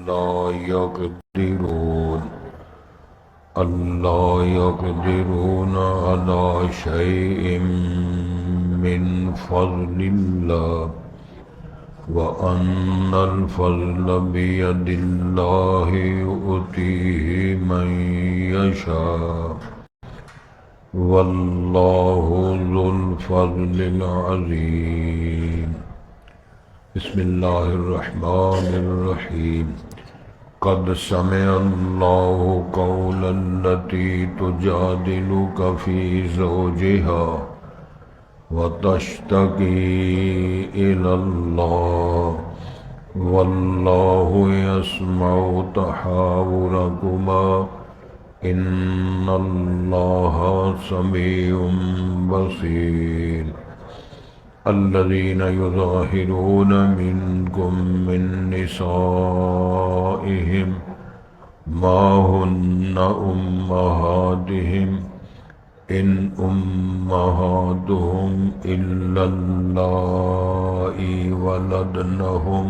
لا يقدرون ألا يقدرون على شيء من فضل الله وأن الفضل بيد الله يؤتيه من يشاء والله ذو الفضل العظيم بسم الله الرحمن الرحيم قد سمع الله قول التي تجادلك في زوجها وتشتكي إلى الله والله يسمع تحاوركما إن الله سميع بصير الذين يظاهرون منكم من نسائهم ما هن أمهاتهم إن أمهاتهم إلا اللائي ولدنهم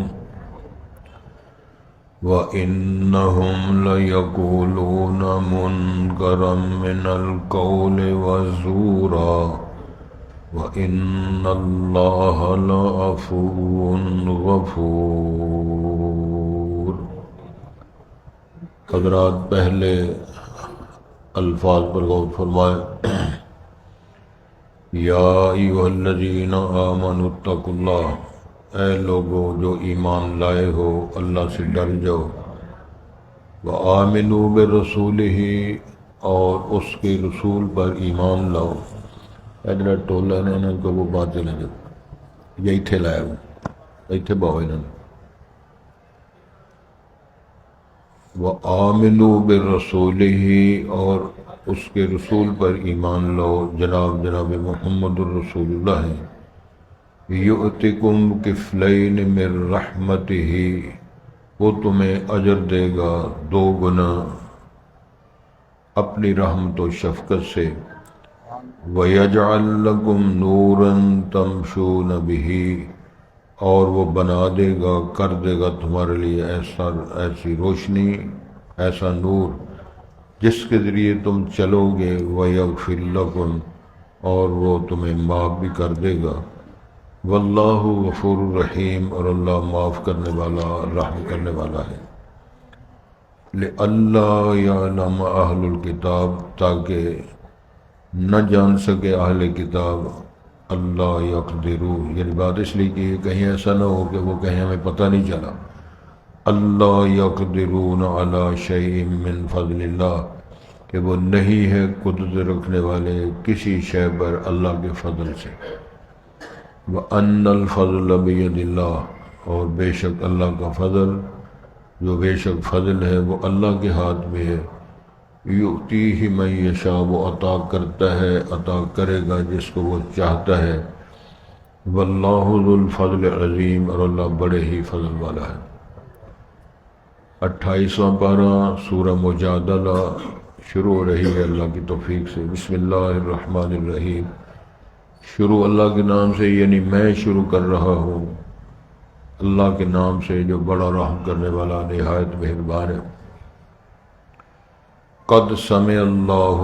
وإنهم ليقولون منكرا من القول وزورا وَإِنَّ اللَّهَ لَعَفُوٌّ غَفُورٌ۔ حضرات پہلے الفاظ پر غور فرمائیں۔ یا ایھا الذین آمنوا اتقوا اللہ، اے لوگو جو ایمان لائے ہو اللہ سے ڈر جاؤ، وآمنوا برسولہ، اور اس کے رسول پر ایمان لاؤ۔ ادھر ٹولہ نے انہوں کو وہ بات چلیں گے یہ اتھے لایا ہوں اتھے باؤ انہوں نے وَآمِنُوا بِالرَّسُولِهِ، اور اس کے رسول پر ایمان لاؤ، جناب محمد الرسول اللہ ہیں۔ یُؤْتِکُمْ کِفْلَیْنِ مِن رَحْمَتِهِ، وہ تمہیں اجر دے گا 2 گنا اپنی رحمت و شفقت سے۔ وَيَجْعَلْ لَكُمْ نُورًا تَمْشُونَ بِهِ، اور وہ بنا دے گا، کر دے گا تمہارے لیے ایسی روشنی، ایسا نور جس کے ذریعے تم چلو گے۔ وَيَغْفِرْ لَكُمْ، اور وہ تمہیں معاف بھی کر دے گا۔ وَاللَّهُ غَفُورٌ رَحِيمٌ، اور اللہ معاف کرنے والا رحم کرنے والا ہے۔ لِأَلَّا يَعْلَمَ أَهْلُ الْكِتَابِ، تاکہ نہ جان سکے اہل کتاب، اللہ یقدروا، یعنی بات اس لیے کہ کہیں ایسا نہ ہو کہ وہ کہیں ہمیں پتہ نہیں چلا، اللہ یقدرون علی شیء من فضل اللہ، کہ وہ نہیں ہے قدرت رکھنے والے کسی شے پر اللہ کے فضل سے۔ وَأَنَّ الْفَضْلَ بِيَدِ اللَّهِ، اور بے شک اللہ کا فضل، جو بے شک فضل ہے وہ اللہ کے ہاتھ میں ہے۔ یؤتیہ من یشاء، وہ عطا کرتا ہے، عطا کرے گا جس کو وہ چاہتا ہے۔ واللہ ذو الفضل العظیم، اور اللہ بڑے ہی فضل والا ہے۔ 28واں پارہ سورہ مجادلہ شروع ہو رہی ہے اللہ کی توفیق سے۔ بسم اللہ الرحمن الرحیم، شروع اللہ کے نام سے، یعنی میں شروع کر رہا ہوں اللہ کے نام سے جو بڑا رحم کرنے والا نہایت مہربان ہے۔ قد سمع اللہ،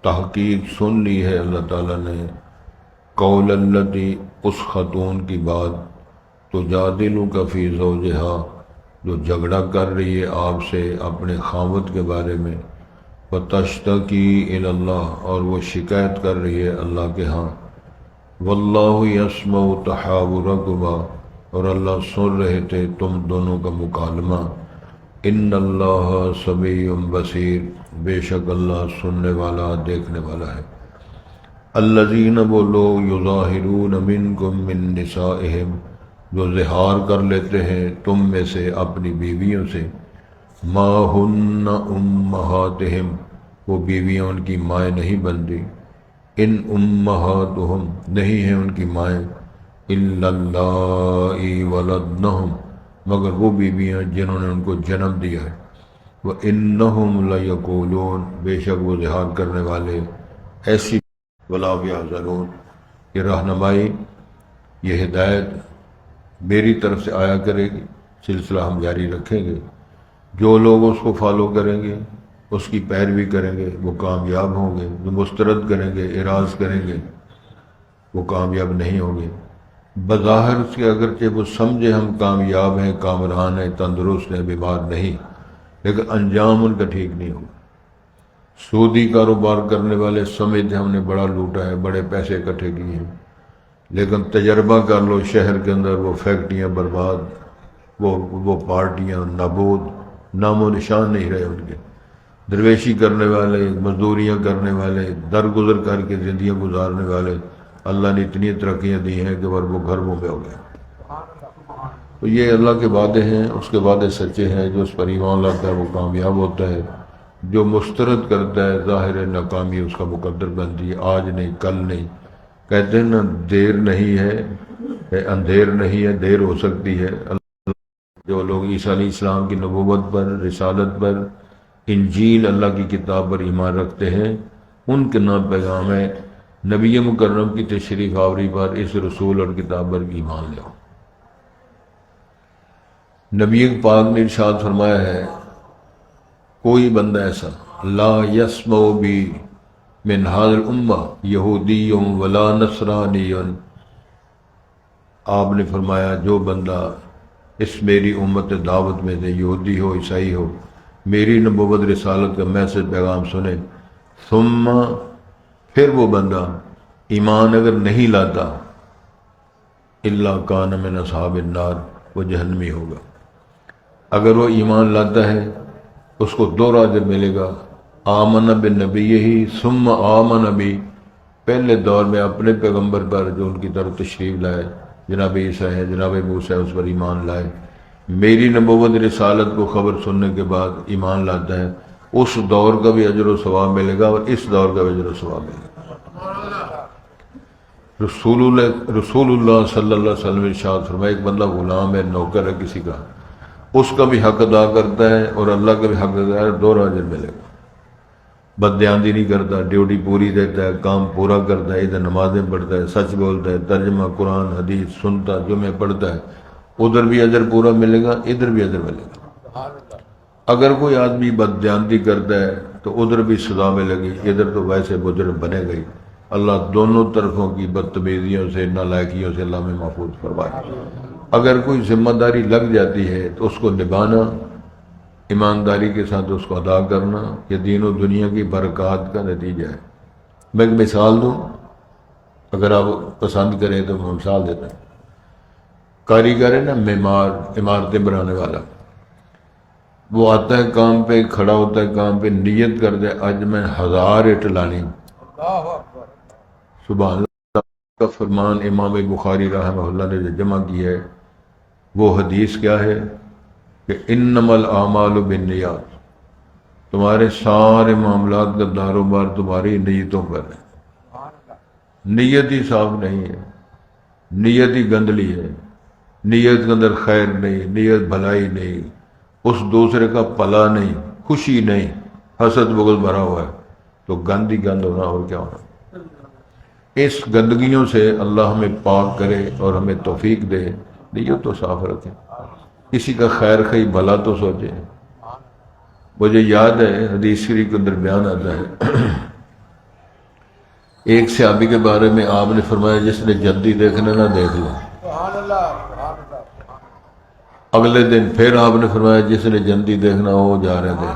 تحقیق سن لی ہے اللہ تعالیٰ نے، قول التی، اس خاتون کی بات، تجادلک فی زوجہا، جو جھگڑا کر رہی ہے آپ سے اپنے خاوند کے بارے میں، وتشتکی الی اللہ، اور وہ شکایت کر رہی ہے اللہ کے ہاں۔ واللہ یسمع تحاورکما، اور اللہ سن رہے تھے تم دونوں کا مکالمہ۔ ان اللہ سمیع بصیر، بے شک اللہ سننے والا دیکھنے والا ہے۔ الذین، وہ لوگ، یظاہرون منکم من نسائہم، جو اظہار کر لیتے ہیں تم میں سے اپنی بیویوں سے، ما ہن امہاتہم، وہ بیویاں ان کی مائیں نہیں بنتی، ان امہاتہم، نہیں ہیں ان کی مائیں، الا اللائی ولدنہم، مگر وہ بیویاں جنہوں نے ان کو جنم دیا ہے۔ وَإِنَّهُمْ لَيَقُولُونَ، بے شک وہ اظہار کرنے والے ایسی وَلَا يَحْزَنُونَ، یہ رہنمائی، یہ ہدایت میری طرف سے آیا کرے گی، سلسلہ ہم جاری رکھیں گے۔ جو لوگ اس کو فالو کریں گے، اس کی پیروی کریں گے، وہ کامیاب ہوں گے، جو مسترد کریں گے، اعراض کریں گے، وہ کامیاب نہیں ہوں گے۔ بظاہر سے اگرچہ وہ سمجھے ہم کامیاب ہیں، کامران ہیں، تندرست ہیں، بیمار نہیں، لیکن انجام ان کا ٹھیک نہیں ہوگا۔ سودی کاروبار کرنے والے سمجھتے ہم نے بڑا لوٹا ہے، بڑے پیسے اکٹھے کیے ہیں، لیکن تجربہ کر لو شہر کے اندر وہ فیکٹریاں برباد، وہ پارٹیاں نابود، نام و نشان نہیں رہے ان کے۔ درویشی کرنے والے، مزدوریاں کرنے والے، درگزر کر کے زندگیاں گزارنے والے، اللہ نے اتنی ترقیاں دی ہیں کہ وہ گھروں میں ہو گئے۔ تو یہ اللہ کے وعدے ہیں، اس کے وعدے سچے ہیں۔ جو اس پر ایمان لاتا ہے وہ کامیاب ہوتا ہے، جو مسترد کرتا ہے ظاہر ناکامی اس کا مقدر بنتی ہے، آج نہیں کل نہیں۔ کہتے ہیں نا دیر نہیں ہے، اندھیر نہیں ہے، دیر ہو سکتی ہے۔ جو لوگ عیسیٰ علیہ السلام کی نبوت پر، رسالت پر، انجیل اللہ کی کتاب پر ایمان رکھتے ہیں، ان کے نام پیغام ہے نبی مکرم کی تشریف آوری پر اس رسول اور کتاب پر ایمان لو۔ نبی پاک نے ارشاد فرمایا ہے کوئی بندہ ایسا لا یسمع بی من ھذا الامہ یہودی ولا نصرانی، آپ نے فرمایا جو بندہ اس میری امت دعوت میں سے یہودی ہو، عیسائی ہو، میری نبوت رسالت کا میسج پیغام سنے، ثم پھر وہ بندہ ایمان اگر نہیں لاتا، الا کان من اصحاب النار، وہ جہنمی ہوگا۔ اگر وہ ایمان لاتا ہے اس کو دو اجر ملے گا، آمن بالنبی ثم آمن بی، پہلے دور میں اپنے پیغمبر پر جو ان کی طرف تشریف لائے، جناب عیسیٰ ہے، جناب موسیٰ ہے، اس پر ایمان لائے، میری نبوت رسالت کو خبر سننے کے بعد ایمان لاتا ہے، اس دور کا بھی اجر و ثواب ملے گا اور اس دور کا بھی اجر و ثواب ملے گا۔ رسول اللہ صلی اللہ علیہ وسلم ارشاد فرمایا ایک بندہ غلام ہے، نوکر ہے کسی کا، اس کا بھی حق ادا کرتا ہے اور اللہ کا بھی حق ادا ہے، دو اجر ملے گا۔ بددیانتی نہیں کرتا، ڈیوٹی پوری دیتا ہے، کام پورا کرتا ہے، ادھر نمازیں پڑھتا ہے، سچ بولتا ہے، ترجمہ قرآن حدیث سنتا، جمعے پڑھتا ہے، ادھر بھی اجر پورا ملے گا، ادھر بھی اجر ملے گا۔ اگر کوئی آدمی بددیانتی کرتا ہے تو ادھر بھی سزا ملے گی، ادھر تو ویسے مجرم بنے گئی۔ اللہ دونوں طرفوں کی بدتمیزیوں سے، نالائکیوں سے اللہ میں محفوظ فرمائے۔ اگر کوئی ذمہ داری لگ جاتی ہے تو اس کو نبھانا، ایمانداری کے ساتھ اس کو ادا کرنا، یہ دین و دنیا کی برکات کا نتیجہ ہے۔ میں ایک مثال دوں، اگر آپ پسند کریں تو میں مثال دیتا ہوں۔ کاریگر ہے نا، معمار، عمارتیں بنانے والا، وہ آتا ہے کام پہ، کھڑا ہوتا ہے کام پہ، نیت کر دے آج میں 1000 اٹ لانی۔ سبحان اللہ کا فرمان امام بخاری رحمہ اللہ نے جو جمع کیا ہے وہ حدیث کیا ہے کہ انما الاعمال بالنیات، تمہارے سارے معاملات کا دار و مدار تمہاری نیتوں پر ہے۔ نیت ہی صاف نہیں ہے، نیت ہی گندلی ہے، نیت کے اندر خیر نہیں، نیت بھلائی نہیں، اس دوسرے کا پلا نہیں، خوشی نہیں، حسد بغض بھرا ہوا ہے، تو گند ہی گند ہونا اور کیا ہونا۔ اس گندگیوں سے اللہ ہمیں پاک کرے اور ہمیں توفیق دے، نیت تو صاف رکھیں، کسی کا خیر خی بھلا تو سوچیں۔ مجھے یاد ہے حدیث شریف کے اندر بیان آتا ہے ایک صحابی کے بارے میں آپ نے فرمایا جس نے جلدی دیکھنا نہ دیکھ لو۔ اگلے دن پھر آپ نے فرمایا جس نے جلدی دیکھنا ہو جا رہے تھے۔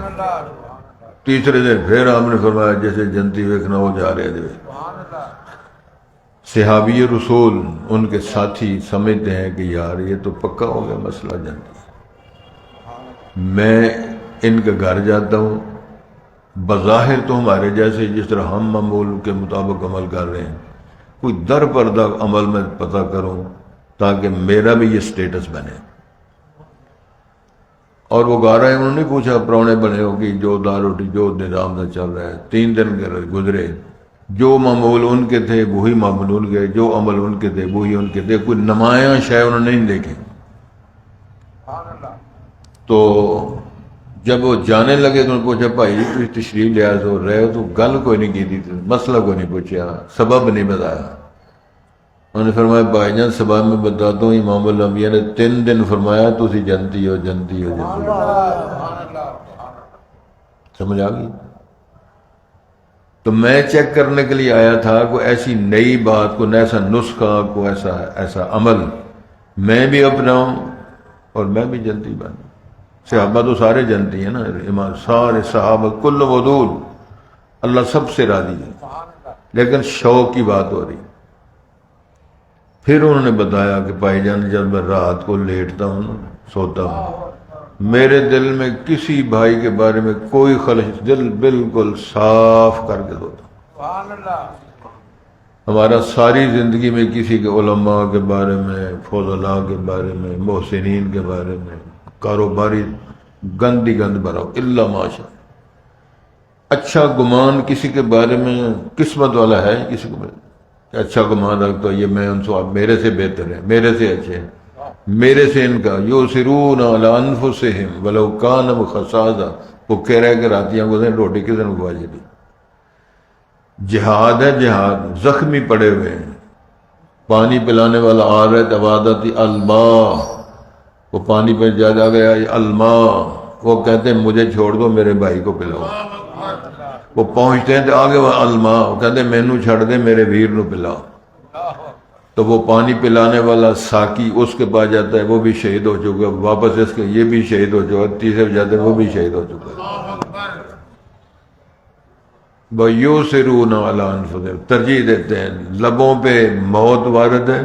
تیسرے دن پھر آپ نے فرمایا جسے جنتی دیکھنا ہو جا رہے تھے۔ صحابی رسول ان کے ساتھی سمجھتے ہیں کہ یار یہ تو پکا ہو گیا مسئلہ جنتی، میں ان کے گھر جاتا ہوں، بظاہر تو ہمارے جیسے جس طرح ہم معمول کے مطابق عمل کر رہے ہیں، کوئی در پردہ عمل میں پتہ کروں تاکہ میرا بھی یہ سٹیٹس بنے۔ اور وہ گا رہے ہیں، انہوں نے پوچھا پرونے بنے ہو کہ جو دال روٹی جو نظام سے چل رہا ہے، 3 دن گزرے، جو معمول ان کے تھے وہی معمول ان کے، جو عمل ان کے تھے وہی ان کے تھے، کوئی نمایاں شے انہوں نے نہیں دیکھی۔ تو جب وہ جانے لگے تو انہوں نے پوچھا بھائی تم تشریف لے رہے ہو تو گل کوئی نہیں کی تھی، مسئلہ کوئی نہیں پوچھا، سبب نہیں بتایا۔ انہوں نے فرمایا بھائی جان صبح میں بتاتا ہوں امام الانبیاء نے 3 دن فرمایا تسی جنتی ہو جنتی ہو جنتی ہو، سمجھ آ گئی؟ تو میں چیک کرنے کے لیے آیا تھا کوئی ایسی نئی بات، کوئی ایسا نسخہ، کوئی ایسا عمل میں بھی اپناؤں اور میں بھی جنتی بنوں۔ صحابہ تو سارے جنتی ہیں نا، امام سارے صحابہ کل ودود، اللہ سب سے راضی ہے، لیکن شوق کی بات ہو رہی۔ پھر انہوں نے بتایا کہ بھائی جان جب میں رات کو لیٹتا ہوں نا، سوتا ہوں، میرے دل میں کسی بھائی کے بارے میں کوئی خلش، دل بالکل صاف کر کے سوتا ہوں۔ ہمارا ساری زندگی میں کسی کے علماء کے بارے میں، فضلاء کے بارے میں، محسنین کے بارے میں کاروباری گندی گند بھرا ہو، الا ماشاء، اچھا گمان کسی کے بارے میں، قسمت والا ہے کسی کو کہ اچھا گمان رکھتا ہوں یہ میں ان سے میرے سے بہتر ہے، میرے سے اچھے ہیں، میرے سے ان کا یوسرون علی انفسہم ولو کان خصاصہ، وہ کہہ رہے کہ راتیاں کو روٹی کس نے کھوائی دی۔ جہاد ہے، جہاد، زخمی پڑے ہوئے ہیں، پانی پلانے والا آ رہا ہے، عبادت الماء، وہ پانی پہ جا گیا الماء، وہ کہتے ہیں مجھے چھوڑ دو میرے بھائی کو پلاؤ، وہ پہنچتے ہیں تو آگے وہ الماء، وہ کہتے ہیں مینو چھڑ دے میرے ویر نو پلاؤ، تو وہ پانی پلانے والا ساقی اس کے پاس جاتا ہے، وہ بھی شہید ہو چکا، واپس اس کے یہ بھی شہید ہو چکا، تیسرے جاتے ہیں وہ بھی شہید ہو چکا۔ وَيُؤْثِرُونَ عَلَىٰ أَنفُسِهِمْ، ترجیح دیتے ہیں، لبوں پہ موت وارد ہے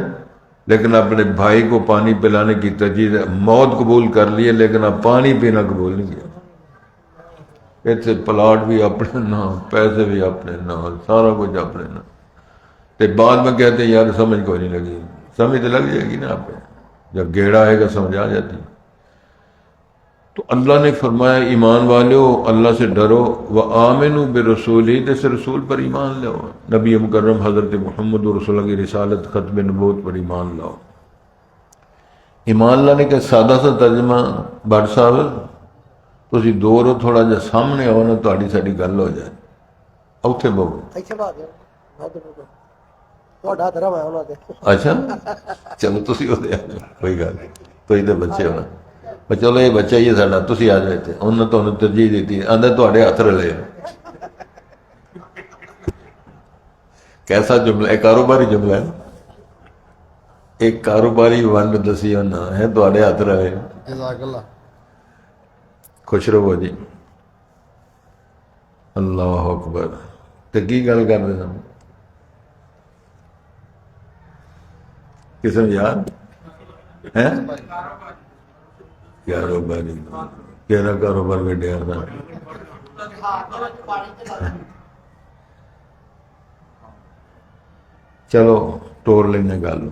لیکن اپنے بھائی کو پانی پلانے کی ترجیح ہے، موت قبول کر لیے لیکن اب پانی پینا قبول نہیں کیا۔ اس سے پلاٹ بھی اپنے نام، پیسے بھی اپنے نام، سارا کچھ اپنے نام، تو بعد میں کہتے ہیں یار سمجھ کوئی نہیں لگی، سمجھ تو لگ جائے گی نا آپ پہ، جب گیڑا آئے گا سمجھ آ جاتی۔ تو اللہ نے فرمایا ایمان والو اللہ سے ڈرو، وآمنوا برسولہ، اس رسول پر ایمان لاؤ، نبی مکرم حضرت محمد رسول اللہ کی رسالت، ختم نبوت پر ایمان لاؤ۔ ایمان لانے کا سادہ سا ترجمہ بٹ صاحب تسی دور ہو، تھوڑا جا سامنے آؤ نا تہاڈی ساڈی گل ہو جائے، اوتھے بہو۔ اچھا چلو تسی ہو دے، کوئی گل نہیں، تسی تے بچے ہونا، چلو یہ بچہ ہی ہے ساڈا، تسی آ جائے تھے، انہوں نے تمہیں ترجیح دیتی ہے، آندے تہاڈے ہاتھ رلے۔ کیسا جملہ، ایک کاروباری جملہ ہے، ایک کاروباری ونڈ دسی ہونا ہے تہاڈے ہاتھ رلے۔ جزاک اللہ، خوش رہو جی، اللہ اکبر۔ تو کی گل کر رہے ہیں کس نے یاد ہے؟ کاروباری کہنا کاروبار کٹیا تھا۔ چلو توڑ لینے گل،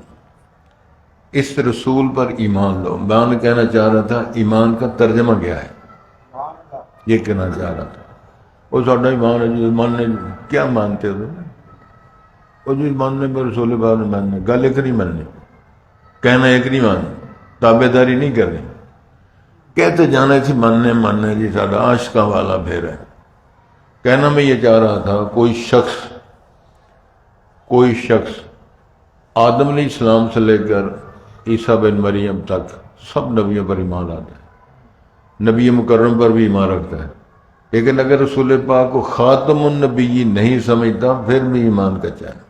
اس رسول پر ایمان لو۔ میں کہنا چاہ رہا تھا ایمان کا ترجمہ کیا ہے، یہ کہنا چاہ رہا تھا۔ وہ ساڈا ایمان ہے جی، ماننے کیا مانتے ہو؟ وہ جی ماننے پر رسول پاک نے ماننے، گل ایک نہیں ماننی، کہنا ایک نہیں ماننا، تابے داری نہیں کرنی، کہتے جانا تھی ماننے جی ساڈا عاشقاں والا پھر ہے۔ کہنا میں یہ چاہ رہا تھا کوئی شخص آدم علیہ السلام سے لے کر عیسیٰ بن مریم تک سب نبیوں پر ایمان آتا ہے، نبی مکرم پر بھی ایمان رکھتا ہے، لیکن اگر رسول پاک کو خاتم النبی نہیں سمجھتا پھر بھی ایمان کچا ہے۔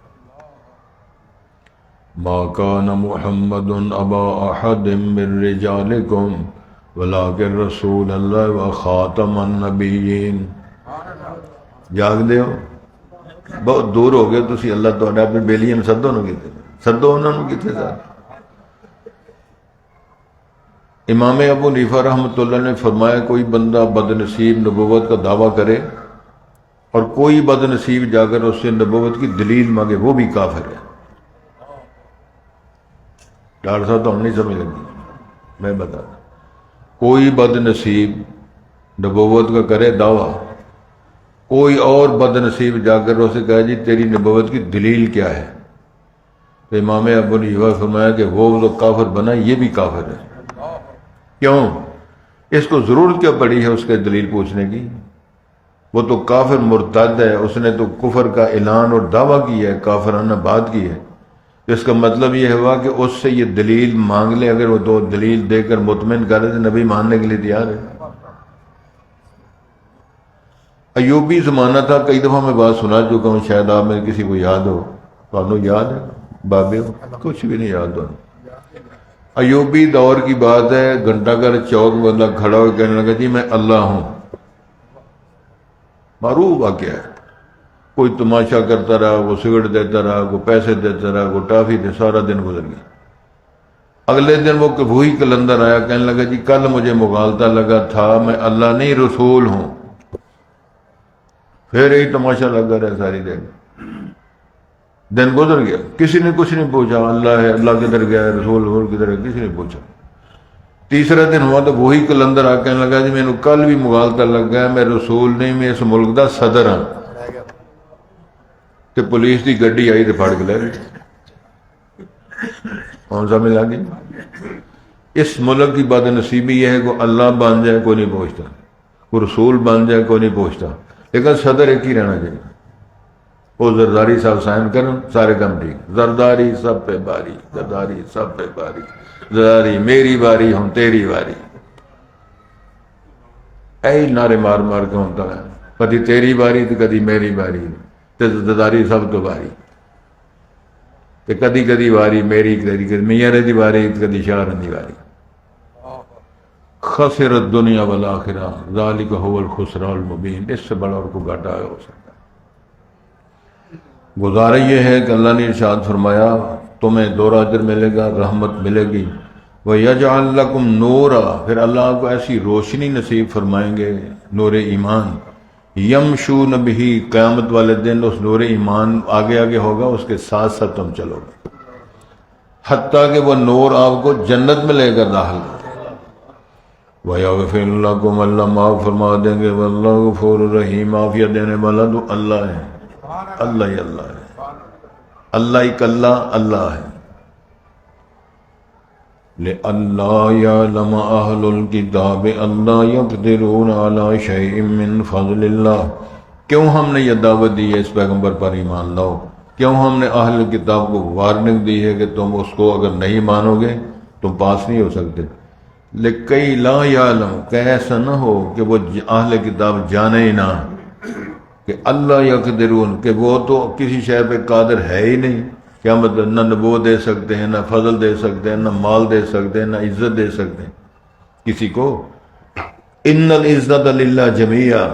ما کان محمد ابا احد من رجالکم ولکن رسول اللہ و خاتم النبیین۔ جاگ دے ہو، بہت دور ہو گئے تسی، اللہ تعالیٰ اپنے بیلیاں سدو نہ کیتے، سدو انہوں نے کیتے ساتھ۔ امام ابو حنیفہ رحمۃ اللہ نے فرمایا کوئی بندہ بد نصیب نبوت کا دعویٰ کرے اور کوئی بد نصیب جا کر اس سے نبوت کی دلیل مانگے وہ بھی کافر ہے۔ ڈاکٹر صاحب تو ہم نہیں سمجھ لگی، میں بتا دوں، کوئی بد نصیب نبوت کا کرے دعویٰ، کوئی اور بد نصیب جا کر اسے کہا جی تیری نبوت کی دلیل کیا ہے، تو امام ابو حنیفہ فرمایا کہ وہ تو کافر بنا، یہ بھی کافر ہے۔ کیوں؟ اس کو ضرورت کیا پڑی ہے اس کے دلیل پوچھنے کی؟ وہ تو کافر مرتد ہے، اس نے تو کفر کا اعلان اور دعویٰ کیا ہے، کافرانہ بات کی ہے، اس کا مطلب یہ ہوا کہ اس سے یہ دلیل مانگ لے، اگر وہ دو دلیل دے کر مطمئن کرے تو نبی ماننے کے لیے تیار ہے۔ ایوبی زمانہ تھا، کئی دفعہ میں بات سنا چکا ہوں، شاید آپ میں کسی کو یاد ہو، تو یاد ہے بابے ہو، کچھ بھی نہیں یاد ہو۔ ایوبی دور کی بات ہے، گھنٹہ گھر چوک میں بندہ کھڑا ہو کہنے لگا جی میں اللہ ہوں۔ معروف واقعہ ہے، کوئی تماشا کرتا رہا، وہ سگریٹ دیتا رہا، کوئی پیسے دیتا رہا، کوئی ٹافی دے، سارا دن گزر گیا۔ اگلے دن وہ وہی کلندر آیا، کہنے لگا جی کل مجھے مغالطہ لگا تھا، میں اللہ نہیں رسول ہوں۔ پھر یہی تماشا لگا رہا ساری دن، دن گزر گیا، کسی نے کچھ نہیں پوچھا، اللہ ہے، اللہ کدھر گیا ہے، رسول کدھر ہے، کسی نے پوچھا۔ تیسرا دن ہوا تو وہی کلندر آ کہنے لگا جی میں نے کل بھی مغالطہ لگ گیا، میں رسول نہیں، میں اس ملک دا صدر ہوں۔ کہ پولیس کی گڈی آئی تو پھڑ کے لے گئی۔ کون سا ملا گئی؟ اس ملک کی بد نصیبی یہ ہے کہ اللہ بن جائے کوئی نہیں پوچھتا، کوئی رسول بن جائے کوئی نہیں پوچھتا، لیکن صدر ایک ہی رہنا چاہیے۔ وہ زرداری صاحب سائن کریں، سارے کام ٹھیک، زرداری سب پہ باری، زرداری سب پہ باری، زرداری میری باری ہم تیری باری، اے نعرے مار مار کے ہوتا ہے، کدی تیری باری تو کدی میری باری، تے زرداری سب تو باری، تے کدی کدی باری میری، کدی میاں دی باری، کدی شاہ دی باری۔ خسر الدنیا والآخرہ ذالک هو الخسران المبین، اس سے بڑا اور کو گھاٹا ہو سکتا ہے۔ گزارا یہ ہے کہ اللہ نے ارشاد فرمایا تمہیں دورہ اجر ملے گا، رحمت ملے گی، وَيَجْعَلْ لَكُمْ نُورًا، پھر اللہ آپ کو ایسی روشنی نصیب فرمائیں گے، نور ایمان، یمشون بہ، قیامت والے دن اس نور ایمان آگے آگے ہوگا، اس کے ساتھ ساتھ تم چلو گے، حتیٰ کہ وہ نور آپ کو جنت میں لے کر داخل کرے۔ وَيَغْفِرْ لَكُمْ، اللہ معاف فرما دیں گے، وَاللَّهُ غَفُورٌ رَحِيمٌ، معافیت دینے والا تو اللہ ہے، اللہ ہی اللہ ہے، اللہ ہی کلہ اللہ ہے۔ لِأَلَّا يَعْلَمَ أَهْلُ الْكِتَابِ أَلَّا يَقْدِرُونَ عَلَى شَيْءٍ مِّن فَضْلِ اللَّهِ، کیوں ہم نے یہ دعوت دی ہے اس پیغمبر پر ایمان لاؤ، کیوں ہم نے اہل کتاب کو وارننگ دی ہے کہ تم اس کو اگر نہیں مانو گے تم پاس نہیں ہو سکتے، لِكَيْ لَا يَعْلَمُ، کہ ایسا نہ ہو کہ وہ اہل کتاب جانے ہی نہ کہ اللہ یقدرون، کہ وہ تو کسی شے پہ قادر ہے ہی نہیں، کیا مطلب نہ نبوت دے سکتے ہیں، نہ فضل دے سکتے ہیں، نہ مال دے سکتے ہیں، نہ عزت دے سکتے ہیں کسی کو۔ ان العزت للہ جمیعا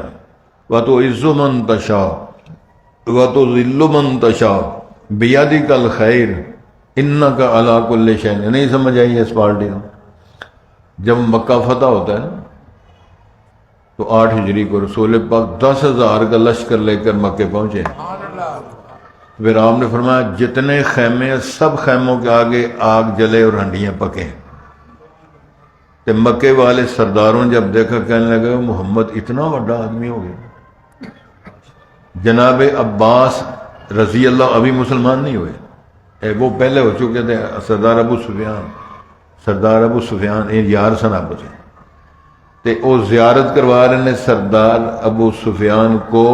وتعز من تشاء وتذل من تشاء بیدک الخیر انک علی کل شیء، نہیں سمجھ آئی اس پارٹی میں؟ جب مکہ فتح ہوتا ہے نا تو 8 ہجری کو رسول پاک 10,000 کا لشکر لے کر مکے پہنچے، پھر آپ نے فرمایا جتنے خیمے ہیں سب خیموں کے آگے آگ جلے اور ہنڈیاں پکیں، کہ مکے والے سرداروں نے جب دیکھا کہنے لگا محمد اتنا بڑا آدمی ہو گیا۔ جناب عباس رضی اللہ ابھی مسلمان نہیں ہوئے، وہ پہلے ہو چکے تھے، سردار ابو سفیان یار سن آپس میں، تے وہ زیارت کروا رہے ہیں سردار ابو سفیان کو،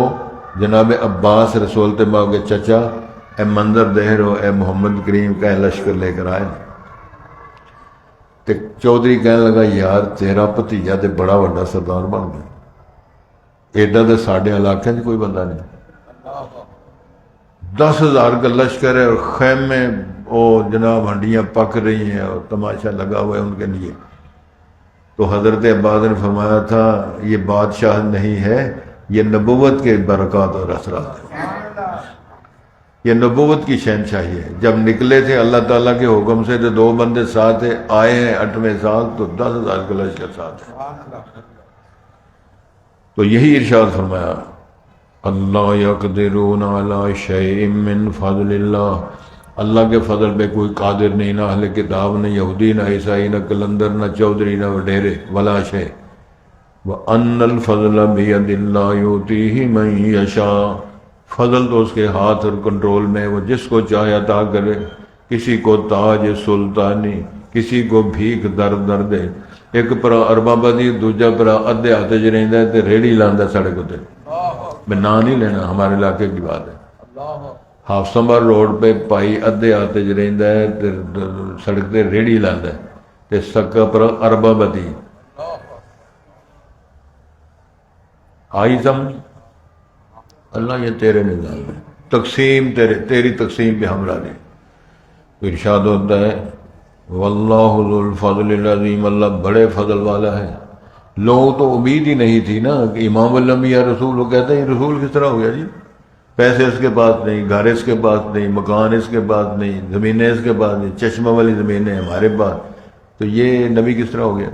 جناب عباس رسول تبا کے چچا، اے منظر دیکھ رہو، اے محمد کریم کا لشکر لے کر آئے، تے چودھری کہنے لگا یار تیرا بھتیجا تے بڑا بڑا سردار بن گیا، ایڈا تے ساڈے علاقے میں کوئی بندہ نہیں۔ 10,000 کا لشکر ہے اور خیمے او جناب ہنڈیاں پک رہی ہیں اور تماشا لگا ہوا ہے ان کے لیے۔ تو حضرت عباس نے فرمایا تھا یہ بادشاہ نہیں ہے، یہ نبوت کے برکات اور اثرات ہیں، یہ نبوت کی شہنشاہی ہے۔ جب نکلے تھے اللہ تعالیٰ کے حکم سے تو 2 بندے ساتھ ہیں، آئے ہیں 8ویں سال تو 10,000 کا لشکر ساتھ ہے۔ تو یہی ارشاد فرمایا اللہ یقدرون علی شیء من فضل اللہ، اللہ کے فضل پہ کوئی قادر نہیں، نہ اہل کتاب، نہ یہودی، نہ عیسائی، نہ کلندر، نہ چودھری، نہ وڈیرے، ولا شیء، وَأَنَّ الْفَضْلَ بِيَدِ اللَّهِ يُؤْتِيهِ مَن يَشَاءُ، فضل تو اس کے ہاتھ اور کنٹرول میں، وہ جس کو چاہے عطا کرے، کسی کو تاج سلطانی، کسی کو بھیک در در دے، ایک پرا اربابا دی دوجا پرا ادھے ہاتھ چ رہندا ہے تے ریڑھی لاندا سڑک تے، میں نام نہیں لینا، ہمارے علاقے کی بات ہے، ਹਾਫਸੰਬਰ ਰੋਡ ਪੇ ਭਾਈ ਅੱਧੇ ਹੱਥ 'ਚ ਰਹਿੰਦਾ ਹੈ ਤੇ ਸੜਕ ਤੇ ਰੇਹੜੀ ਲਾਉਂਦਾ ਹੈ ਤੇ ਸਕਾ ਪਰ ਅਰਬਾਬਤੀ آئی سمجھ اللہ یہ تیرے نظام ہے تقسیم تیری تقسیم پہ ہم راضی ارشاد ہوتا ہے واللہ ذو الفضل العظیم اللہ بڑے فضل والا ہے لوگوں تو امید ہی نہیں تھی نا کہ امام الانبیاء رسول وہ کہتے ہیں رسول کس طرح ہو گیا جی پیسے اس کے پاس نہیں گھر اس کے پاس نہیں مکان اس کے پاس نہیں زمینیں اس کے پاس نہیں چشمہ والی زمینیں ہمارے پاس تو یہ نبی کس طرح ہو گیا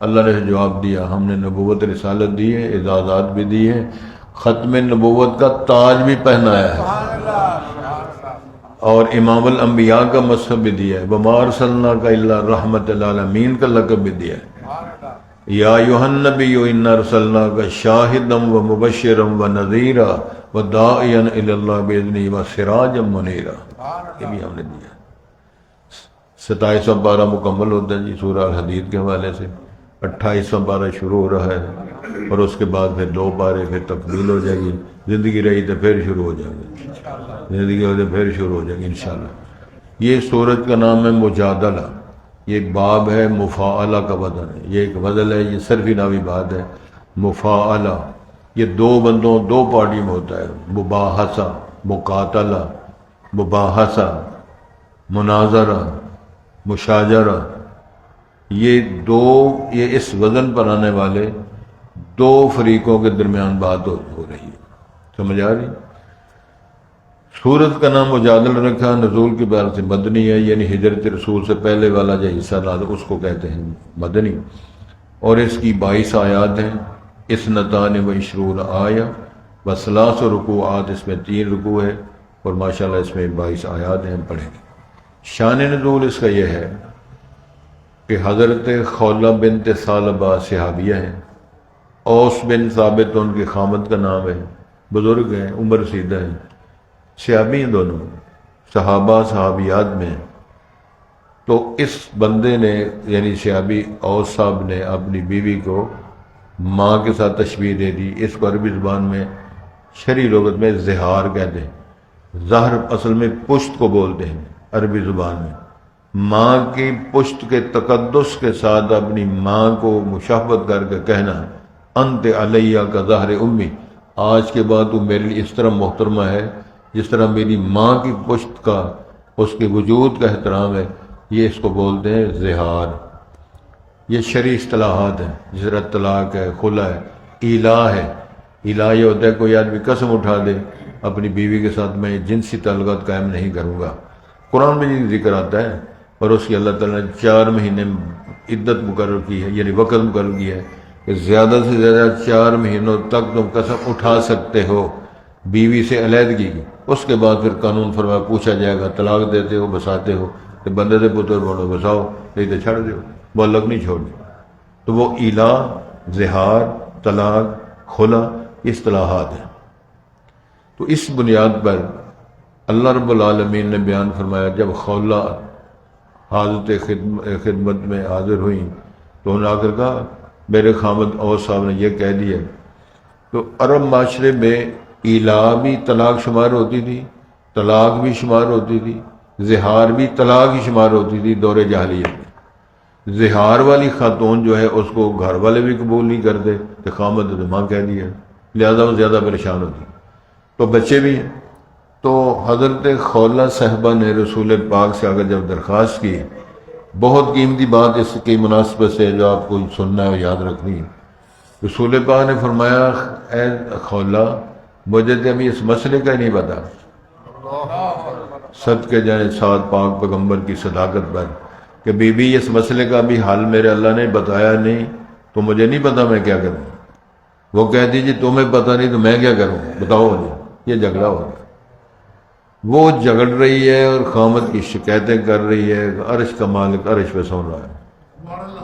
اللہ نے جواب دیا ہم نے نبوت رسالت دی ہے اعزازات بھی دی ہے ختم نبوت کا تاج بھی پہنایا ہے اور امام الانبیاء کا مذہب بھی دیا ہے وما ارسلناک الا رحمۃ للعالمین کا لقب بھی دیا ہے یا ایھا النبی انا ارسلناک شاہدا ومبشرا ونذیرا وداعیا الی اللہ باذنہ وسراجا منیرا یہ بھی ہم نے دیا 27واں پارہ مکمل ہوتا ہے جی سورہ الحدید کے حوالے سے 28واں پارہ شروع ہو رہا ہے اور اس کے بعد پھر 2 پارے پھر تکمیل ہو جائے گی زندگی رہی تو پھر شروع ہو جائے گی زندگی ہو تو پھر شروع ہو جائے گی انشاءاللہ یہ سورج کا نام ہے مجادلہ یہ ایک باب ہے مفاعلہ کا وزن ہے یہ ایک وزن ہے یہ صرفی ناوی بات ہے مفاعلہ یہ 2 بندوں 2 پارٹی میں ہوتا ہے مباحثہ مقاتلہ مباحثہ مناظرہ مشاجرہ یہ اس وزن پر آنے والے 2 فریقوں کے درمیان بات ہو رہی ہے سمجھ آ رہی سورت کا نام مجادل رکھا نزول کی بار سے مدنی ہے یعنی ہجرت رسول سے پہلے والا جو حصہ نازل اس کو کہتے ہیں مدنی اور اس کی 22 آیات ہیں اثنتان و عشرون آیہ و30 رکوعات اس میں 3 رکوع ہے اور ماشاءاللہ اس میں 22 آیات ہیں ہم پڑھیں گے شان نزول اس کا یہ ہے کہ حضرت خولہ بنت ثعلبہ صحابیہ ہیں اوس بن ثابت ان کی خامد کا نام ہے بزرگ ہیں عمر رسیدہ ہیں صحابی ہیں دونوں صحابہ صحابیات میں تو اس بندے نے یعنی صحابی اوس صاحب نے اپنی بیوی کو ماں کے ساتھ تشبیہ دے دی اس کو عربی زبان میں شرعی لغت میں زہار کہتے ہیں زہر اصل میں پشت کو بولتے ہیں عربی زبان میں ماں کی پشت کے تقدس کے ساتھ اپنی ماں کو مشابہت کر کے کہنا انت علیہ کا ظہر امی آج کے بعد تو میرے لیے اس طرح محترمہ ہے جس طرح میری ماں کی پشت کا اس کے وجود کا احترام ہے یہ اس کو بولتے ہیں زہار یہ شرعی اصطلاحات ہیں جس طرح طلاق ہے خلع ہے ایلا ہے ایلا یہ ہوتا ہے کوئی آدمی قسم اٹھا دے اپنی بیوی کے ساتھ میں جنسی تعلقات قائم نہیں کروں گا قرآن میں یہ ذکر آتا ہے اور اس کی اللہ تعالیٰ نے 4 مہینے عدت مقرر کی ہے یعنی وقت مقرر کیا ہے کہ زیادہ سے زیادہ 4 مہینوں تک تم قسم اٹھا سکتے ہو بیوی سے علیحدگی کی اس کے بعد پھر قانون فرمایا پوچھا جائے گا طلاق دیتے ہو بساتے ہو تو بندے سے پتر بولو بساؤ نہیں تو چھڑ دو معلق نہیں چھوڑ دو تو وہ ایلا زہار طلاق خلا اصطلاحات ہیں تو اس بنیاد پر اللہ رب العالمین نے بیان فرمایا جب خولہ حالت خدمت میں حاضر ہوئیں تو انہوں نے آ کر کہا میرے خامد اوس صاحب نے یہ کہہ دیا تو عرب معاشرے میں ایلا بھی طلاق شمار ہوتی تھی طلاق بھی شمار ہوتی تھی زہار بھی طلاق ہی شمار ہوتی تھی دور جاہلیت میں زہار والی خاتون جو ہے اس کو گھر والے بھی قبول نہیں کرتے کہ خامد نے ماں کہہ دیا لہذا وہ زیادہ پریشان ہوتی تو بچے بھی ہیں تو حضرت خولہ صاحبہ نے رسول پاک سے اگر جب درخواست کی بہت قیمتی بات اس کی مناسبت سے جو آپ کو سننا ہے یاد رکھنی ہے رسول پاک نے فرمایا اے خولہ مجھے تو ابھی اس مسئلے کا ہی نہیں پتا صدقے جائیں ساتھ پاک پیغمبر کی صداقت پر کہ بی بی اس مسئلے کا بھی حل میرے اللہ نے بتایا نہیں تو مجھے نہیں پتا میں کیا کروں وہ کہتی جی تمہیں پتا نہیں تو میں کیا کروں بتاؤ مجھے یہ جھگڑا ہو گیا وہ جھگڑ رہی ہے اور خامد کی شکایتیں کر رہی ہے عرش کا مالک عرش پہ سن رہا ہے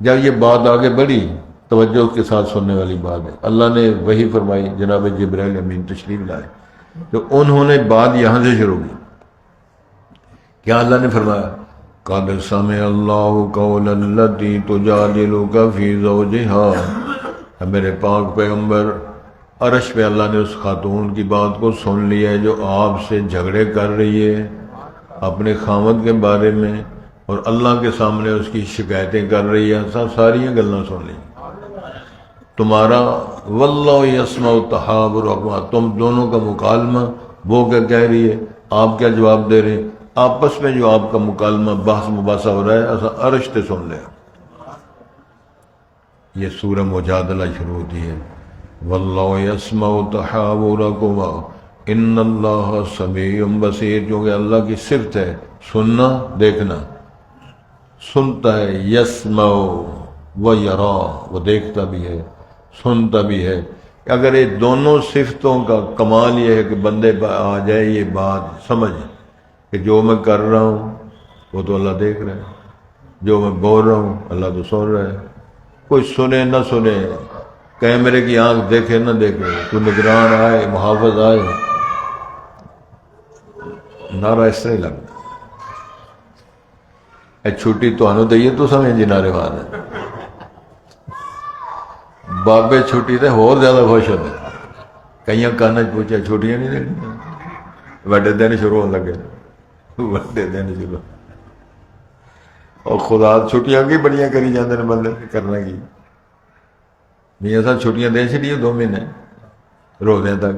جب یہ بات آگے بڑھی توجہ کے ساتھ سننے والی بات ہے اللہ نے وہی فرمائی جناب جبرائیل امین تشریف لائے تو انہوں نے بات یہاں سے شروع کی کیا اللہ نے فرمایا قَدْ سَمِعَ اللَّهُ قَوْلَ الَّتِي تُجَادِلُكَ فِي زَوْجِهَا میرے پاک پیغمبر عرش پہ اللہ نے اس خاتون کی بات کو سن لیا ہے جو آپ سے جھگڑے کر رہی ہے اپنے خامد کے بارے میں، اور اللہ کے سامنے اس کی شکایتیں کر رہی ہے، ساری گلیں سن لی تمہارا۔ واللہ یسمع تحاورکما، تم دونوں کا مکالمہ، وہ کیا کہہ رہی ہے، آپ کیا جواب دے رہے ہیں، آپس میں جو آپ کا مکالمہ بحث مباحثہ ہو رہا ہے ایسا عرش تے سن لے۔ یہ سورہ مجادلہ شروع ہوتی ہے، واللہ یسمع تحاورکما ان اللہ سمیع بصیر، کیونکہ اللہ کی صفت ہے سننا دیکھنا، سنتا ہے، یسمع و یرا، وہ دیکھتا بھی ہے سنتا بھی ہے۔ اگر یہ دونوں صفتوں کا کمال یہ ہے کہ بندے آ جائے یہ بات سمجھ کہ جو میں کر رہا ہوں وہ تو اللہ دیکھ رہا ہے، جو میں بول رہا ہوں اللہ تو سن رہا ہے، کوئی سنے نہ سنے، کیمرے کی آنکھ دیکھے نہ دیکھے، کوئی نگران آئے محافظ آئے، نعرہ اس طرح لگتا اے چھٹی تو آنو دئیے تو سمجھ جی نعرے مار ہے بابے چھٹی تے اور زیادہ خوش ہوتے کئی کانا پوچھا چھٹیاں نہیں دیکھیں، وڈے دن شروع ہونے لگے، وڈے دن شروع، اور خدا چھٹیاں کی بڑیاں کری جاندے نے بندے کرنے کی، میاں صاحب چھٹیاں دے چڑی 2 مہینے روزے تک۔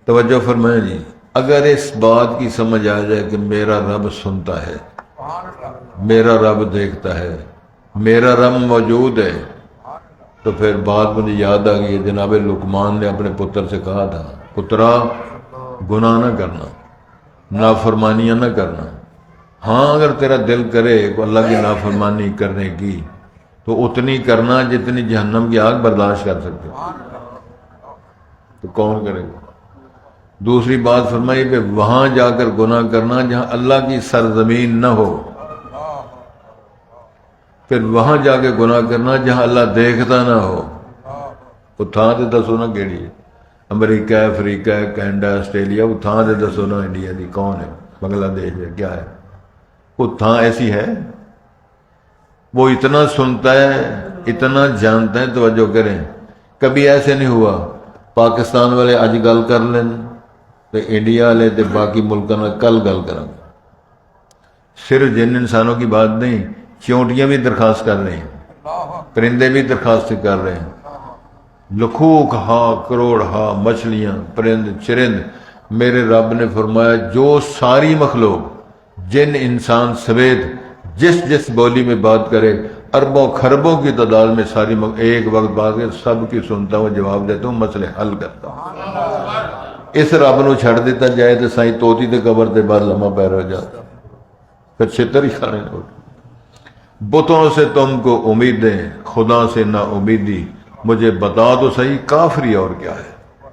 توجہ فرمائیں جی، اگر اس بات کی سمجھ آ جائے کہ میرا رب سنتا ہے، میرا رب دیکھتا ہے، میرا رب موجود ہے، تو پھر بات مجھے یاد آ گئی، جناب لقمان نے اپنے پتر سے کہا تھا، پترا گناہ نہ کرنا، نافرمانیاں نہ کرنا، ہاں اگر تیرا دل کرے کہ اللہ کی نافرمانی کرنے کی تو اتنی کرنا جتنی جہنم کی آگ برداشت کر سکتے، تو کون کرے گا؟ دوسری بات فرمائی کہ وہاں جا کر گناہ کرنا جہاں اللہ کی سرزمین نہ ہو، پھر وہاں جا کے گناہ کرنا جہاں اللہ دیکھتا نہ ہو، وہ تھان سے دسو نا کیڑی ہے، امریکہ ہے، افریقہ ہے، کینیڈا ہے، آسٹریلیا، وہ تھان سے دسو نا انڈیا دی کون ہے، بنگلہ دیش ہے، کیا ہے، وہ تھان ایسی ہے، وہ اتنا سنتا ہے اتنا جانتا ہے۔ توجہ کریں، کبھی ایسے نہیں ہوا پاکستان والے اج گل کر لیں تو انڈیا والے تو باقی ملکوں میں کل گل کریں، صرف جن انسانوں کی بات نہیں، چونٹیاں بھی درخواست کر رہے ہیں، پرندے بھی درخواست کر رہے ہیں، لکھوک ہا کروڑ ہا مچھلیاں پرند چرند، میرے رب نے فرمایا جو ساری مخلوق جن انسان سمیت جس بولی میں بات کرے، اربوں خربوں کی تعداد میں ساری ایک وقت بات کر، سب کی سنتا ہوں، جواب دیتا ہوں، مسئلے حل کرتا ہوں۔ اس رب نو چھڑ دیتا جائے تو سائیں توتی دے قبر دے بعد لمحہ پیر ہو جاتا، پھر چھتر ہی کھانے لوگ۔ بتوں سے تم کو امیدیں، خدا سے نا امیدی، مجھے بتا تو صحیح کافری اور کیا ہے۔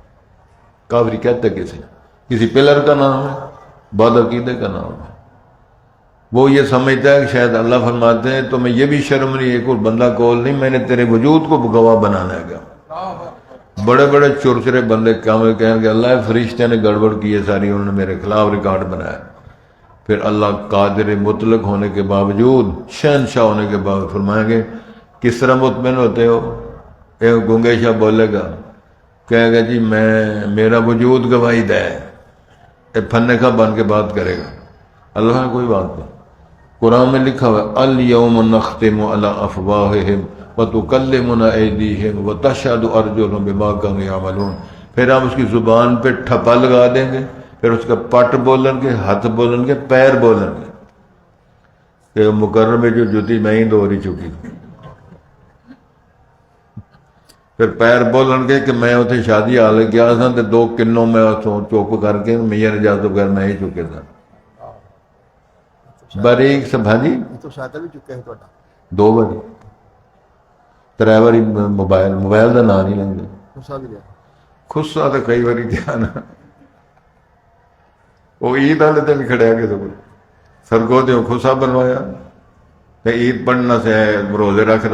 کافری کہتے کسی پلر کا نام ہے، بد عقیدے کا نام ہے، وہ یہ سمجھتا ہے کہ شاید اللہ فرماتے ہیں تو میں یہ بھی شرم نہیں، ایک اور بندہ کول نہیں، میں نے تیرے وجود کو گواہ بنانا ہے گا۔ بڑے بڑے چرچرے بندے کامل کہیں کہ اللہ فرشتے نے گڑبڑ کی ہے ساری، انہوں نے میرے خلاف ریکارڈ بنایا، پھر اللہ قادر مطلق ہونے کے باوجود، شہنشاہ ہونے کے باوجود فرمائیں گے کس طرح مطمئن ہوتے ہو؟ ایک گنگے شاہ بولے گا، کہے گا جی میرا وجود گواہی دے، ایک پھنے کا بن کے بات کرے گا، اللہ نے کوئی بات نہیں۔ قرآن میں لکھا ہوا ہے الیوم نختم علی افواہہم وتکلمنا ایدیہم وتشہد ارجلہم بما کانوا یعملون، پھر ہم اس کی زبان پہ ٹھپا لگا دیں گے، پھر اس کا پٹ بولن گے، ہاتھ بولن گے، پیر بولن گے، کہ مکرم میں جو جوتی میں ہی دوہری چکی، پھر پیر بولن گے کہ میں اتنے شادی حال گیا تھا تو 2 کنوں میں چوک کر کے میاں نے اجازت بغیر میں ہی چکے تھا، باریک سب۔ ہاں جی، تو شاید بھی چکے ہیں تھوڑا 2 باری 3 باری موبائل کا نام نہیں لیں غصہ بھی لیا، خصا تو کئی باری کیا نا، وہ عید والے دن کھڑیا کے سرگو دوں خصا بنوایا تو عید پڑھنا سے روزے رکھ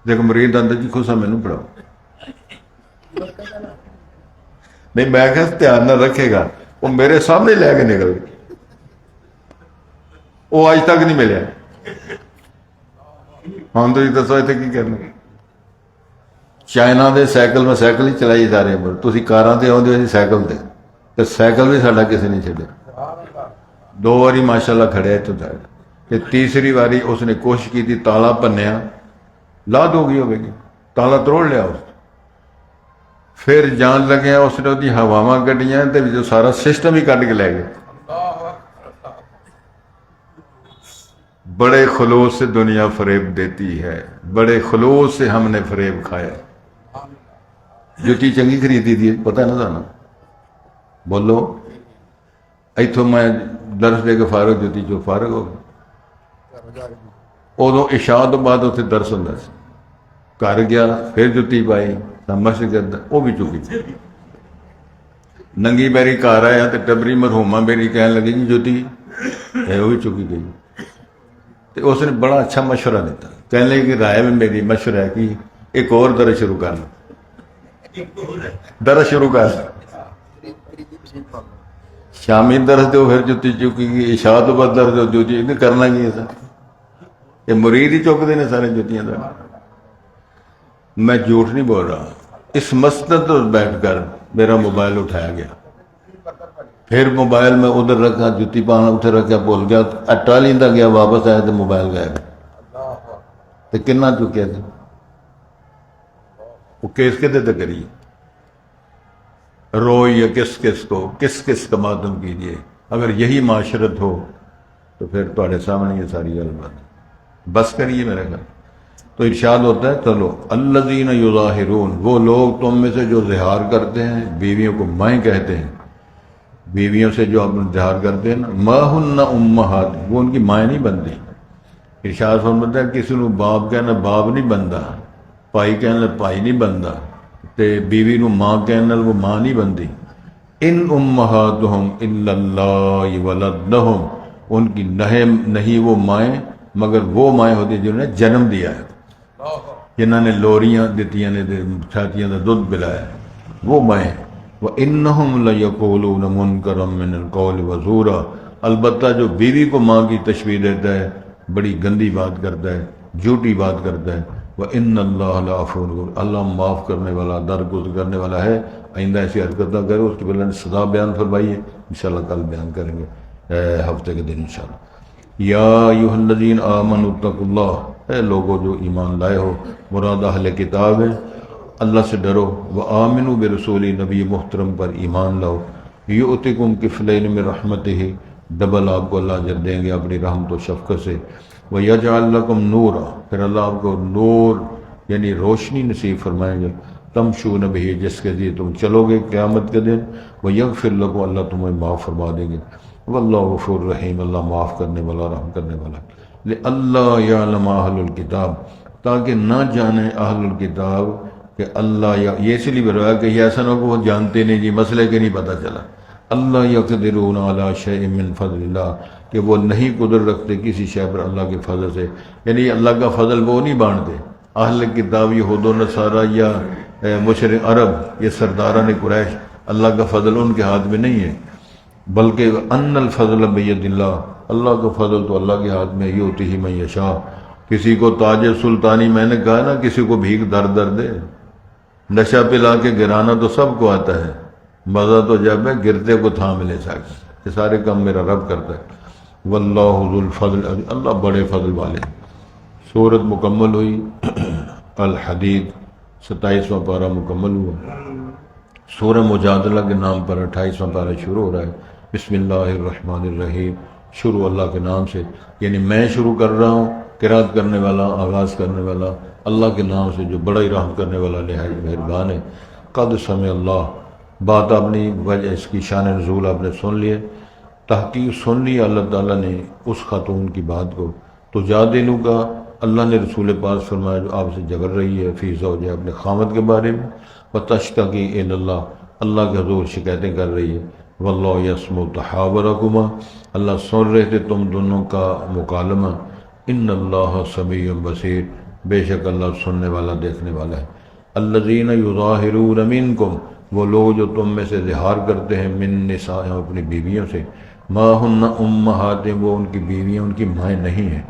دیکھ مرید آتا جی خصا مینو پڑھاؤ، نہیں میں کہ دھیان نہ رکھے گا، وہ میرے سامنے لے کے نکل گئی، وہ آج تک نہیں ملیا، ہاں تو جی دسو اتنے کی کرنا، ਚਾਈਨਾ ਦੇ ਸਾਈਕਲ ਮੈਂ ਸਾਈਕਲ ਹੀ ਚਲਾਈ ਜਾ ਰਹੇ ਹਾਂ, ਤੁਸੀਂ ਕਾਰਾਂ ਤੇ ਆਉਂਦੇ ਹੋ ਜੀ ਸਾਈਕਲ ਤੇ ਸਾਈਕਲ ਵੀ ਸਾਡਾ ਕਿਸੇ ਨੇ ਛੱਡਿਆ। 2 ਵਾਰੀ ਮਾਸ਼ਾਅੱਲਾ ਖੜਿਆ ਇੱਥੋਂ ਤੱਕ, ਤੇ ਤੀਸਰੀ ਵਾਰੀ ਉਸਨੇ ਕੋਸ਼ਿਸ਼ ਕੀਤੀ, ਤਾਲਾ ਭੰਨਿਆ, ਲਾਦ ਹੋ ਗਈ ਹੋਵੇਗੀ, ਤਾਲਾ ਤੋੜ ਲਿਆ ਉਸ। ਫਿਰ ਜਾਣ ਲੱਗਿਆ ਉਸਨੇ ਉਹਦੀ ਹਵਾਵਾਂ ਕੱਢੀਆਂ ਤੇ ਵਿੱਚੋਂ ਸਾਰਾ ਸਿਸਟਮ ਹੀ ਕੱਢ ਕੇ ਲੈ ਗਏ। بڑے خلوص سے دنیا فریب دیتی ہے، بڑے خلوص سے ہم نے فریب کھایا۔ جوتی چنگی خریدی تھی، پتہ ہے نا تھا، بولو ایتھوں میں درس دے کے فارغ جوتی جو فارغ ہو گئی، ادو عشاء تو بعد اتنے درس ہوندا سی، گھر گیا پھر جوتی پائی، مسجد وہ بھی چکی تھی، ننگی بیری گھر آیا تو ٹبری مرحوما میری کہنے لگی جی جوتی ہے وہ بھی چکی گئی۔ تو اس نے بڑا اچھا مشورہ دیتا، کہنے لگی کہ رائے میں میری مشورہ ہے کہ ایک اور درس شروع کر لو، درس شروع کر، شامی درس دو پھر جوتی چکی گئی، عشاء تو بعد درس دو جوتی، کرنا کی ہے سر، یہ مرید ہی چکتے ہیں سارے جوتیاں در۔ میں جھوٹ نہیں بول رہا، اس مسجد پر بیٹھ کر میرا موبائل اٹھایا گیا، پھر موبائل میں ادھر رکھا، جوتی پانا اتنے رکھا، بھول گیا، ٹالیندا گیا، واپس آیا تو موبائل غائب۔ تو کنا چکیا تھا وہ کیس کے دے کریے، روئیے کس کس کو، کس کس کا ماتم کیجیے، اگر یہی معاشرت ہو تو پھر تمہارے سامنے یہ ساری گل بات، بس کریے میرے گھر۔ تو ارشاد ہوتا ہے چلو الذین یظاہرون، وہ لوگ تم میں سے جو اظہار کرتے ہیں، بیویوں کو مائیں کہتے ہیں، بیویوں سے جو اپنا اظہار کرتے ہیں نا، ما ہن امہات، وہ ان کی مائیں نہیں بنتی۔ ارشاد فرماتا ہے کسی نو باپ کہنا باپ نہیں بنتا، پائی کہنا پائی نہیں بنتا، تے بیوی نو ماں کہنا وہ ماں نہیں بنتی۔ ان امہاتہم الا اللہ ولدنہم، ان کی نہیں وہ مائیں مگر وہ مائیں ہوتی جنہوں نے جنم دیا ہے، جنہوں نے لوریاں دیتیاں نے، چھاتیاں دا دودھ پلایا، وہ مائیں۔ وَإِنَّهُمْ لَيَقُولُونَ مُنْكَرًا مِّنَ الْقَوْلِ وَزُورًا، البتہ جو بیوی کو ماں کی تشبیہ دیتا ہے بڑی گندی بات کرتا ہے، جھوٹی بات کرتا ہے۔ وَإِنَّ اللَّهَ لَعَفُوٌّ غَفُورٌ، اللہ معاف کرنے والا، درگزر کرنے والا ہے، آئندہ ایسی حرکت نہ کرے۔ اس کی پہلے نے سزا بیان فرمائی ہے، انشاءاللہ کل بیان کریں گے ہفتے کے دن انشاءاللہ۔ یا ایھا الذین آمنوا اتقوا اللہ، اے لوگو جو ایمان لائے ہو، مراد اہل کتاب ہے، اللہ سے ڈرو۔ وآمنوا برسولی، نبی محترم پر ایمان لاؤ۔ یؤتکم کفلین من رحمتہ، ڈبل آپ کو اللہ اجر دیں گے اپنی رحمت و شفقت سے۔ ویجعل لکم نورا، پھر اللہ آپ کو نور یعنی روشنی نصیب فرمائیں گے، تمشون بہ، جس کے ذریعے تم چلو گے قیامت کے دن۔ ویغفر لکم، اللہ تمہیں معاف فرما دیں گے۔ واللہ غفور رحیم، اللہ معاف کرنے والا، رحم کرنے والا۔ لئلا یعلم اہل الکتاب، تاکہ نہ جانے اہل الکتاب کہ اللہ، یہ اس لیے بتایا کہ یہ ایسا نہ ہو کہ وہ جانتے نہیں جی، مسئلے کے نہیں پتہ چلا۔ اللہ یقدرون علی شیء من فضل اللہ، کہ وہ نہیں قدرت رکھتے کسی شے پر اللہ کے فضل سے، یعنی اللہ کا فضل وہ نہیں بانٹتے۔ اہل کتاب یہود و نصارہ یا مشرق عرب، یہ سرداران قریش، اللہ کا فضل ان کے ہاتھ میں نہیں ہے، بلکہ ان الفضل بید اللہ، اللہ کا فضل تو اللہ کے ہاتھ میں، یؤتیہ من یشاء۔ کسی کو تاج سلطانی، میں نے کہا نا، کسی کو بھیک در در دے، نشہ پلا کے گرانا تو سب کو آتا ہے، مزہ تو جب ہے گرتے کو تھام لے سکے، یہ سارے کام میرا رب کرتا ہے۔ واللہ ذو الفضل، اللہ بڑے فضل والے۔ سورت مکمل ہوئی، الحدید 27واں پارہ مکمل ہوا۔ سورہ مجادلہ کے نام پر 28واں پارہ شروع ہو رہا ہے۔ بسم اللہ الرحمن الرحیم، شروع اللہ کے نام سے، یعنی میں شروع کر رہا ہوں، قرات کرنے والا، آغاز کرنے والا اللہ کے نام سے جو بڑا ہی رحم کرنے والا، نہایت مہربان ہے۔ قد سمع اللہ، بات اپنی وجہ اس کی شان نزول آپ نے سن لیے، تحقیق سن لی اللہ تعالیٰ نے اس خاتون کی بات کو، تو جادلو کا اللہ نے رسول پاک فرمایا جو آپ سے جھگڑ رہی ہے، فی زوجہا، اپنے خامد کے بارے میں، وتشتکی الی اللہ، اللہ کے حضور شکایتیں کر رہی ہے۔ واللہ یسمع تحاورکما، اللہ سن رہے تھے تم دونوں کا مکالمہ۔ ان اللہ سمیع بصیر، بے شک اللہ سننے والا، دیکھنے والا ہے۔ الذین یظاہرون منکم، وہ لوگ جو تم میں سے اظہار کرتے ہیں، من نسائہم، اپنی بیویوں سے، ما ہن امہاتہم، وہ ان کی بیویاں ان کی مائیں نہیں ہیں،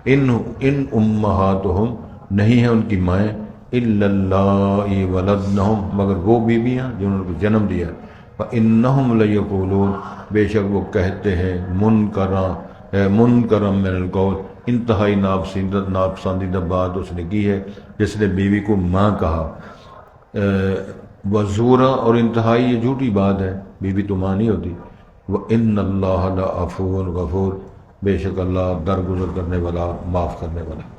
ان امہاتہم نہیں ہیں ان کی مائیں، الا اللائی ولدنہم، مگر وہ بیویاں جنہوں نے جنم دیا، فإنہم لیقولون، بے شک وہ کہتے ہیں منکرا من القول، انتہائی ناپسندیدہ بات اس نے کی ہے جس نے بیوی کو ماں کہا، وزورا، اور انتہائی یہ جھوٹی بات ہے، بیوی تو ماں نہیں ہوتی، وَإِنَّ اللَّهَ لَعَفُوٌّ غَفُورٌ، بے شک اللہ درگزر کرنے والا، معاف کرنے والا۔